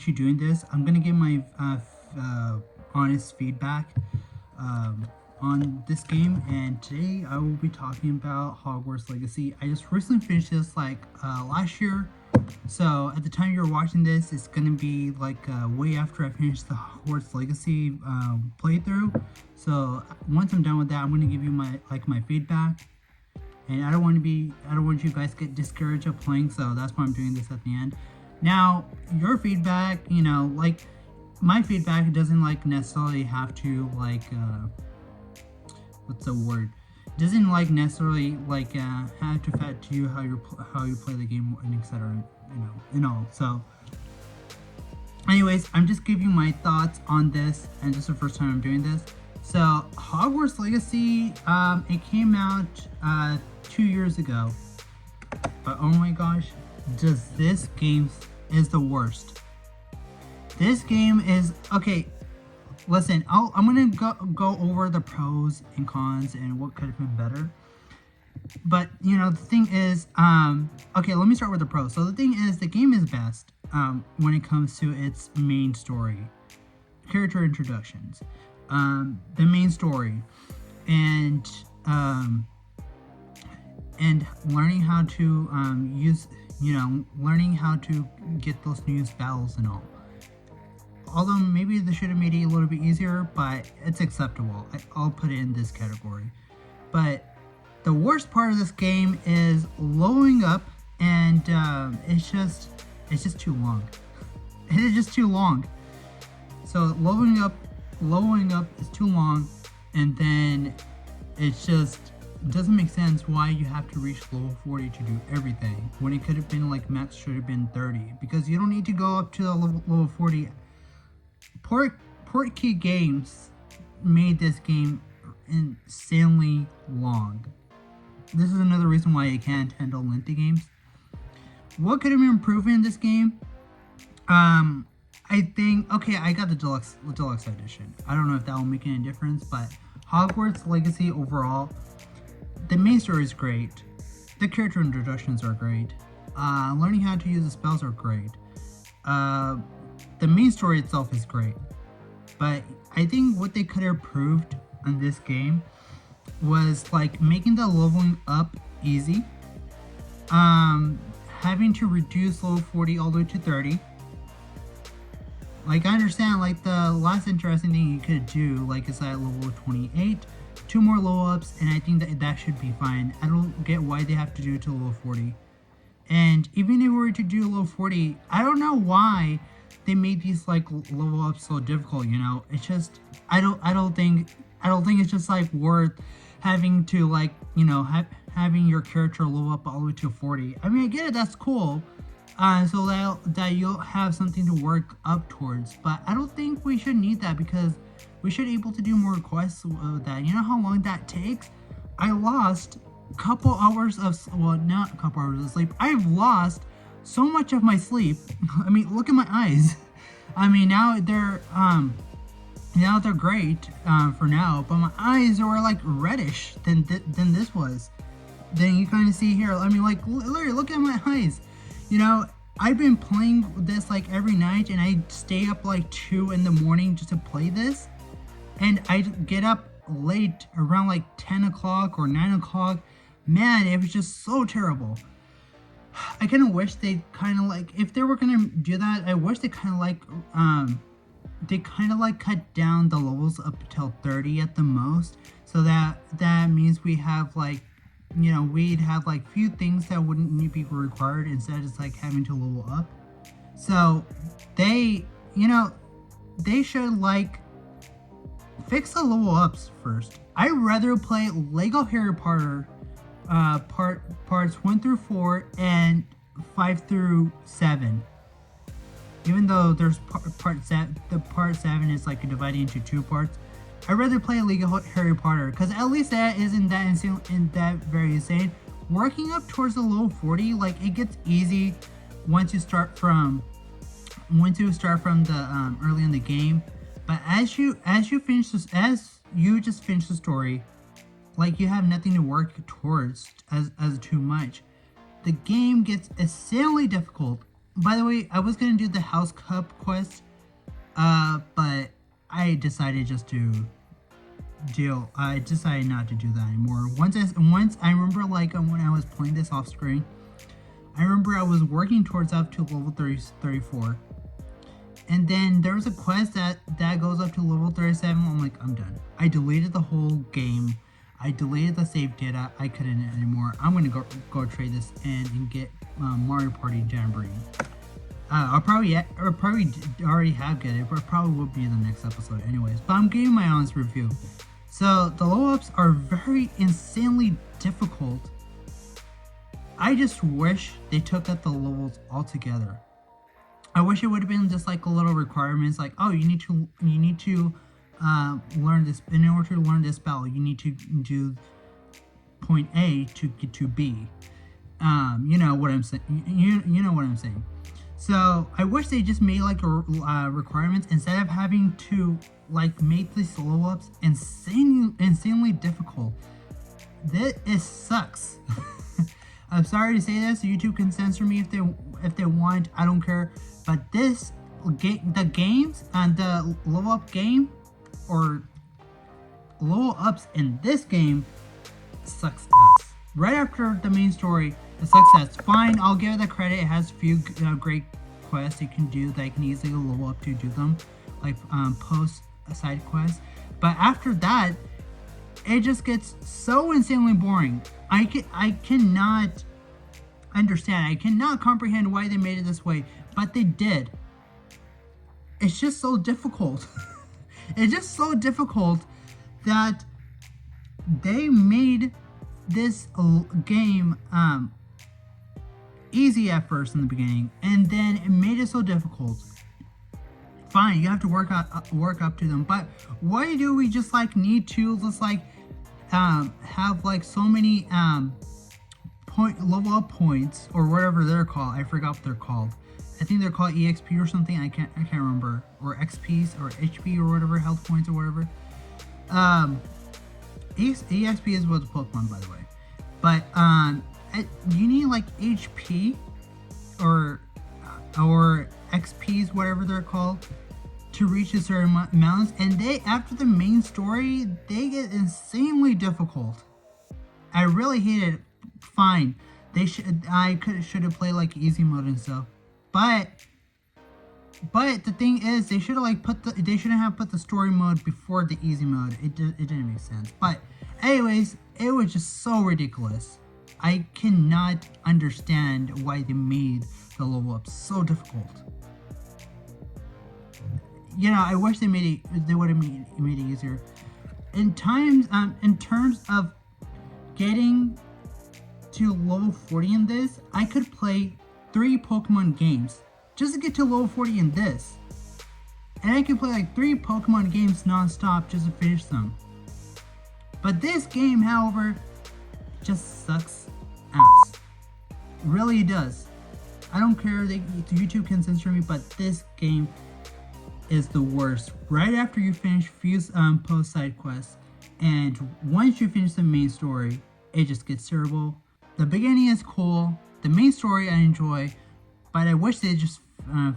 actually doing this. I'm gonna give my honest feedback on this game, and today I will be talking about Hogwarts Legacy. I just recently finished this like last year, so at the time you're watching this, it's gonna be like way after I finished the Hogwarts Legacy playthrough. So once I'm done with that, I'm gonna give you my feedback. And I don't want you guys to get discouraged of playing, so that's why I'm doing this at the end. Now, your feedback, like my feedback, it doesn't like necessarily have to like what's the word? It doesn't like necessarily like have to affect you how you play the game and etc. And all. So, anyways, I'm just giving you my thoughts on this, and this is the first time I'm doing this. So, Hogwarts Legacy, it came out 2 years ago, but oh my gosh, this game is the worst. This game is okay. Listen, I'm gonna go over the pros and cons and what could have been better. But the thing is, okay, let me start with the pros. So the thing is, the game is best when it comes to its main story, character introductions, the main story, and learning how to learning how to get those new spells and all. Although maybe they should have made it a little bit easier, but it's acceptable. I'll put it in this category. But the worst part of this game is leveling up, and it's just too long. It is just too long. So leveling up is too long, and then it's just doesn't make sense why you have to reach level 40 to do everything when it could have been like max should have been 30, because you don't need to go up to the level 40. Portkey Games made this game insanely long. This is another reason why I can't handle lengthy games. What could have been improved in this game? I think, okay, I got the deluxe edition. I don't know if that will make any difference, but Hogwarts Legacy overall, the main story is great. The character introductions are great. Learning how to use the spells are great. The main story itself is great. But I think what they could have improved on this game was like making the leveling up easy. Having to reduce level 40 all the way to 30. Like, I understand, like, the last interesting thing you could do, like, is at level 28, 2 more level ups, and I think that should be fine. I don't get why they have to do it to level 40. And even if we were to do level 40, I don't know why they made these, like, level ups so difficult, It's just, I don't think it's just, like, worth having to, like, having your character level up all the way to 40. I mean, I get it, that's cool. So that you'll have something to work up towards, but I don't think we should need that, because we should be able to do more quests with that. You know how long that takes? I lost a couple hours of, well, not a couple hours of sleep. I've lost so much of my sleep. I mean, look at my eyes. I mean, now they're great for now, but my eyes were like reddish than this was. Then you kind of see here. I mean, like, literally, look at my eyes. I've been playing this like every night, and I stay up like 2 in the morning just to play this, and I get up late around like 10 o'clock or 9 o'clock. Man, it was just so terrible. I kind of wish they kind of like, if they were gonna do that, I wish they kind of like cut down the levels up till 30 at the most, so that means we have like, we'd have like few things that wouldn't need to be required, instead of just like having to level up. So they should like fix the level ups first. I'd rather play Lego Harry Potter parts 1 through 4 and 5 through 7. Even though there's part 7 is like divided into 2 parts. I'd rather play Lego Harry Potter, because at least that isn't that insane and that very insane. Working up towards the level 40, like, it gets easy once you start from the early in the game. But as you just finish the story, like, you have nothing to work towards as too much. The game gets insanely difficult by the way, I was gonna do the House Cup quest, but I decided just to deal. I decided not to do that anymore. Once I remember, like when I was playing this off screen, I remember I was working towards up to level 34, and then there was a quest that goes up to level 37. I'm like, I'm done. I deleted the whole game. I deleted the save data. I couldn't anymore. I'm gonna go trade this in and get Mario Party Jamboree. I'll probably already have get it, but it probably will be in the next episode anyways. But I'm giving my honest review. So the level ups are very insanely difficult. I just wish they took up the levels altogether. I wish it would have been just like a little requirements, like, oh, you need to learn this. In order to learn this spell, you need to do point A to get to B. You know what I'm saying. You know what I'm saying. So I wish they just made like a requirements instead of having to like make these level ups insanely difficult. It sucks. I'm sorry to say this. YouTube can censor me if they want. I don't care. But the games and the level up game or level ups in this game sucks ass. Right after the main story, it sucks ass. Fine, I'll give it the credit. It has a few great quests you can do that you can easily level up to do them, like post side quests. But after that, it just gets so insanely boring. I cannot understand. I cannot comprehend why they made it this way, but they did. It's just so difficult. It's just so difficult that they made this game easy at first in the beginning, and then it made it so difficult. Fine, you have to work up to them, but why do we just like need to just like have like so many level up points or whatever they're called? I forgot what they're called. I think they're called EXP or something. I can't remember, or XPs or HP or whatever, health points or whatever. EXP is what's Pokemon, by the way. But you need like HP or XPs, whatever they're called, to reach a certain amounts, and they, after the main story, they get insanely difficult. I really hate it. Fine, should have played like easy mode and stuff, but the thing is, they should have like they shouldn't have put the story mode before the easy mode. It didn't make sense. But anyways, it was just so ridiculous. I cannot understand why they made the level up so difficult. You know, I wish they would have made it easier. In terms of getting to level 40 in this, I could play 3 Pokemon games just to get to level 40 in this. And I could play like 3 Pokemon games non-stop just to finish them. But this game, however, just sucks ass. Really it does. I don't care, YouTube can censor me, but this game is the worst. Right after you finish few post side quests, and once you finish the main story, it just gets terrible. The beginning is cool, the main story I enjoy, but I wish they just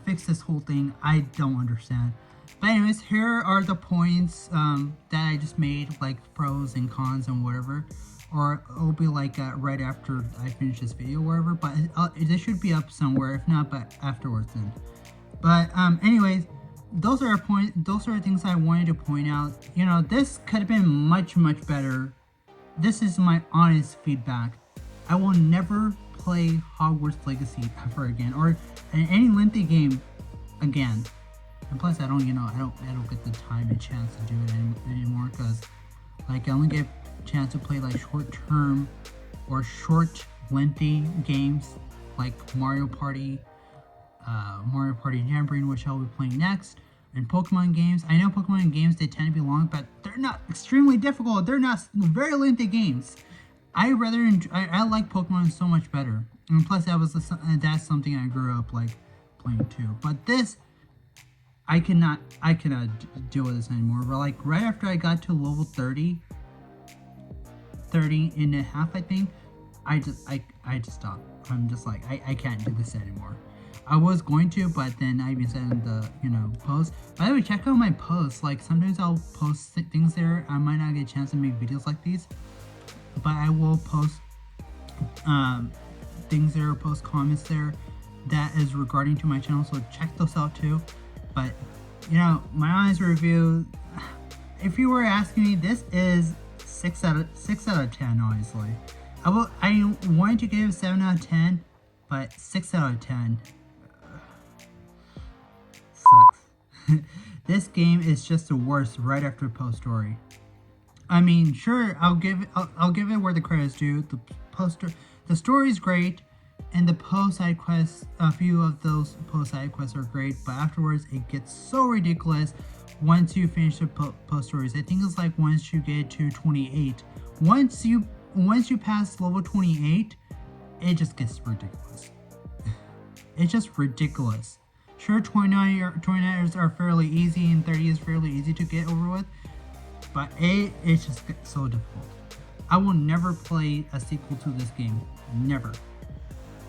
fix this whole thing. I don't understand. But anyways, here are the points that I just made, like pros and cons and whatever. Or it'll be like right after I finish this video or whatever, but it should be up somewhere, if not, but afterwards then. But anyways, those are things I wanted to point out. You know, this could have been much better. This is my honest feedback. I will never play Hogwarts Legacy ever again, or any lengthy game again. And plus, I don't get the time and chance to do it anymore, because like I only get a chance to play like short-term or short lengthy games like Mario Party Jamboree, which I'll be playing next, and Pokemon games. I know Pokemon games, they tend to be long, but they're not extremely difficult. They're not very lengthy games. I like Pokemon so much better, and plus that's something I grew up like playing too. But this, I cannot deal with this anymore. But like right after I got to level 30 and a half, I think, I just stopped. I'm just like, I can't do this anymore. I was going to, but then I even said in the, post. By the way, check out my posts. Like, sometimes I'll post things there. I might not get a chance to make videos like these, but I will post things there, post comments there that is regarding to my channel, so check those out too. But my honest review, if you were asking me, this is 6 out of 10. Honestly, I wanted to give 7 out of 10, but 6 out of 10 sucks. This game is just the worst right after post story. I mean, sure, I'll give it where the credit is due. The story is great, and the post side quests, a few of those post side quests are great, but afterwards it gets so ridiculous once you finish the post stories. I think it's like once you get to 28. Once you pass level 28, it just gets ridiculous. It's just ridiculous. Sure, 29 are fairly easy, and 30 is fairly easy to get over with, but it just gets so difficult. I will never play a sequel to this game. Never.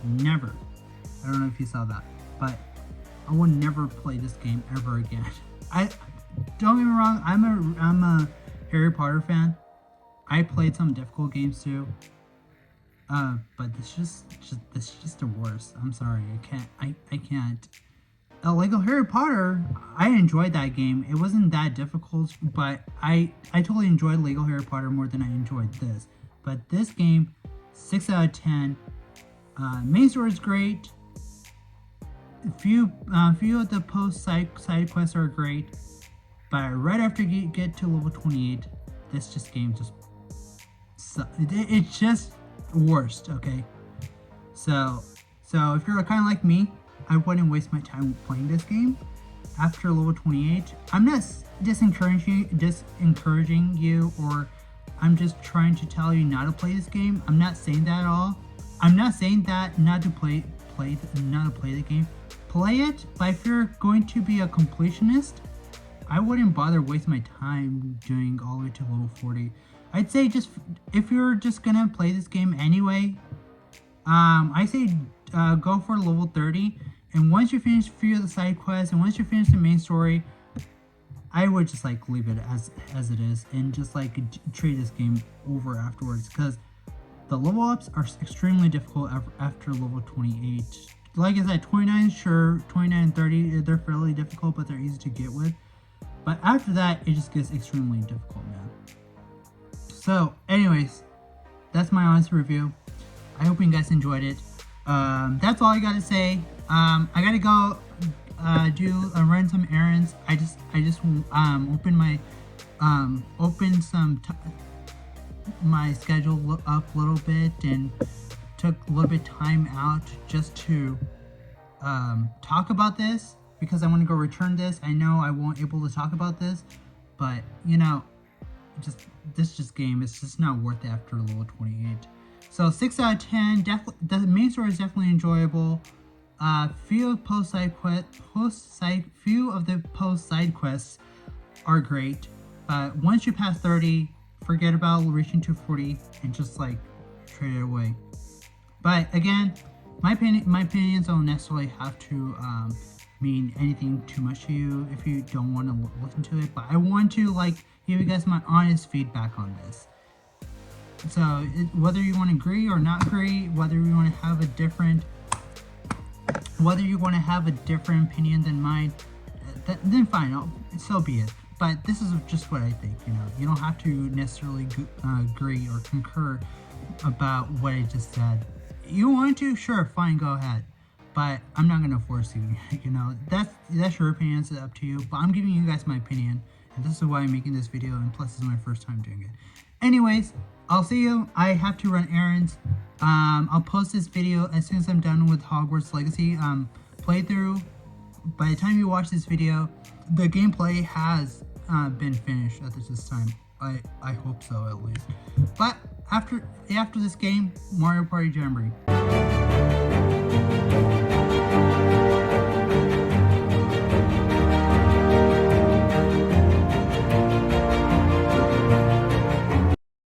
I don't know if you saw that, but I will never play this game ever again. Don't get me wrong, I'm a Harry Potter fan. I played some difficult games too. But this is just the worst. I'm sorry, I can't. Lego Harry Potter, I enjoyed that game. It wasn't that difficult, but I totally enjoyed Lego Harry Potter more than I enjoyed this. But this game, 6 out of 10. Main story is great. Few of the post side quests are great, but right after you get to level 28, this game just it's just worst. Okay, so if you're kind of like me, I wouldn't waste my time playing this game after level 28. I'm not disencouraging you, or I'm just trying to tell you not to play this game. I'm not saying that at all. I'm not saying that not to play the game. Play it, but if you're going to be a completionist, I wouldn't bother wasting my time doing all the way to level 40. I'd say just if you're just gonna play this game anyway, I say go for level 30, and once you finish a few of the side quests and once you finish the main story, I would just like leave it as it is and just like treat this game over afterwards, because the level ups are extremely difficult after level 28. Like I said, 29, sure, 29 and 30, they're fairly difficult, but they're easy to get with. But after that, it just gets extremely difficult, man. So, anyways, that's my honest review. I hope you guys enjoyed it. That's all I gotta say. I gotta go run some errands. I just opened my schedule up a little bit and took a little bit of time out just to talk about this, because I want to go return this. I know I won't able to talk about this, but this game is just not worth it after level 28. So 6 out of 10. The main story is definitely enjoyable. Few of the post side quests are great, but once you pass 30, forget about reaching to 40 and just like trade it away. But again, my opinions don't necessarily have to mean anything too much to you if you don't want to listen to it. But I want to give you guys my honest feedback on this. So whether you want to agree or not agree, whether you want to have a different opinion than mine, then fine, so be it. But this is just what I think. You don't have to necessarily agree or concur about what I just said. You want to, sure, fine, go ahead. But I'm not gonna force you. That's your opinion. It's up to you. But I'm giving you guys my opinion, and this is why I'm making this video. And plus, this is my first time doing it. Anyways, I'll see you. I have to run errands. I'll post this video as soon as I'm done with Hogwarts Legacy playthrough. By the time you watch this video, the gameplay has been finished at this time. I hope so, at least. But after this game, Mario Party Jamboree.